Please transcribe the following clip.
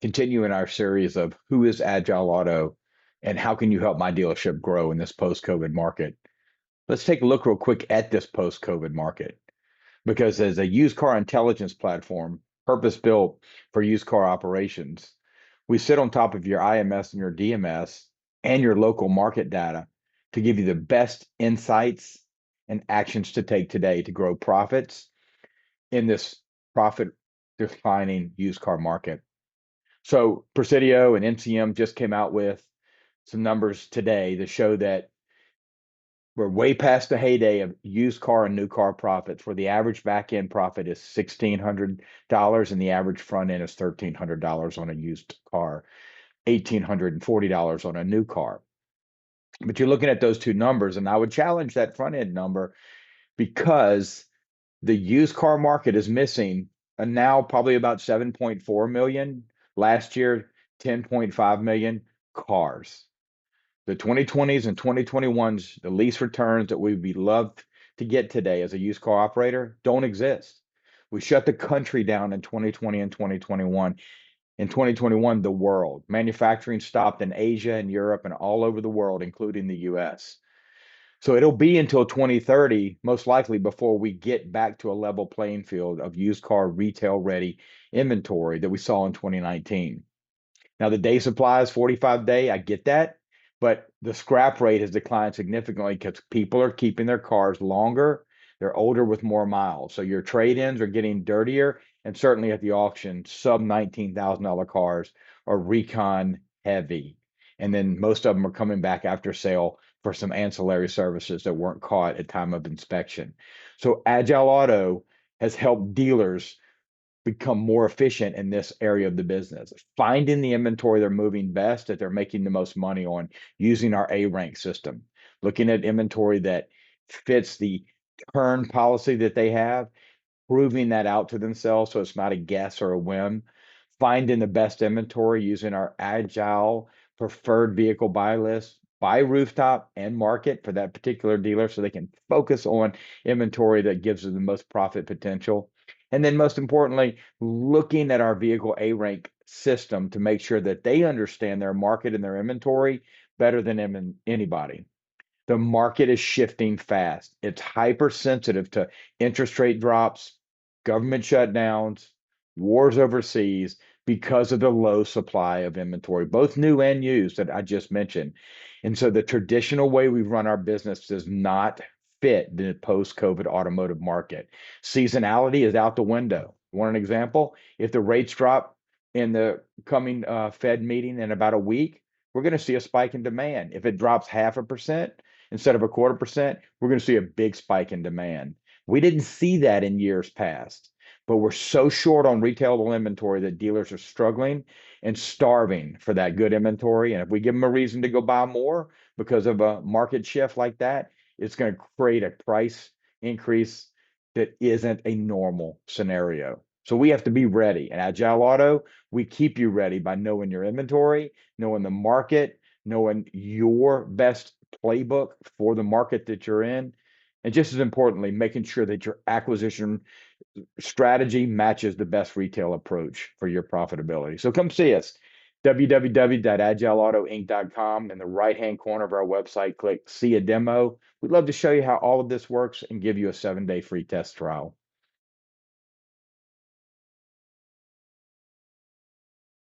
continuing our series of who is Agile Auto and how can you help my dealership grow in this post-COVID market. Let's take a look real quick at this post-COVID market because as a used car intelligence platform, purpose-built for used car operations, we sit on top of your IMS and your DMS and your local market data to give you the best insights and actions to take today to grow profits in this profit declining used car market. So Presidio and NCM just came out with some numbers today that show that we're way past the heyday of used car and new car profits, where the average back end profit is $1,600 and the average front end is $1,300 on a used car, $1,840 on a new car. But you're looking at those two numbers, and I would challenge that front end number because the used car market is missing now probably about 7.4 million. Last year, 10.5 million cars. The 2020s and 2021s, the lease returns that we'd be loved to get today as a used car operator don't exist. We shut the country down in 2020 and 2021. In 2021, the world. Manufacturing stopped in Asia and Europe and all over the world, including the US. So it'll be until 2030, most likely, before we get back to a level playing field of used car retail ready inventory that we saw in 2019. Now, the day supply is 45 day. I get that. But the scrap rate has declined significantly because people are keeping their cars longer. They're older with more miles. So your trade ins are getting dirtier. And certainly at the auction, sub $19,000 cars are recon heavy. And then most of them are coming back after sale for some ancillary services that weren't caught at time of inspection. So Agile Auto has helped dealers become more efficient in this area of the business, finding the inventory they're moving best, that they're making the most money on using our A rank system, looking at inventory that fits the turn policy that they have, proving that out to themselves so it's not a guess or a whim, finding the best inventory using our agile preferred vehicle buy list by rooftop and market for that particular dealer so they can focus on inventory that gives them the most profit potential. And then most importantly, looking at our vehicle A rank system to make sure that they understand their market and their inventory better than anybody. The market is shifting fast. It's hypersensitive to interest rate drops, government shutdowns, wars overseas because of the low supply of inventory, both new and used that I just mentioned. And so the traditional way we run our business does not fit the post-COVID automotive market. Seasonality is out the window. Want an example? If the rates drop in the coming Fed meeting in about a week, we're going to see a spike in demand. If it drops 0.5%, instead of 0.25%, we're going to see a big spike in demand. We didn't see that in years past, but we're so short on retailable inventory that dealers are struggling and starving for that good inventory. And if we give them a reason to go buy more because of a market shift like that, it's going to create a price increase that isn't a normal scenario. So we have to be ready. And Agile Auto, we keep you ready by knowing your inventory, knowing the market, knowing your best playbook for the market that you're in. And just as importantly, making sure that your acquisition strategy matches the best retail approach for your profitability. So come see us, www.agileautoinc.com. In the right-hand corner of our website, click See a Demo. We'd love to show you how all of this works and give you a 7-day free test trial.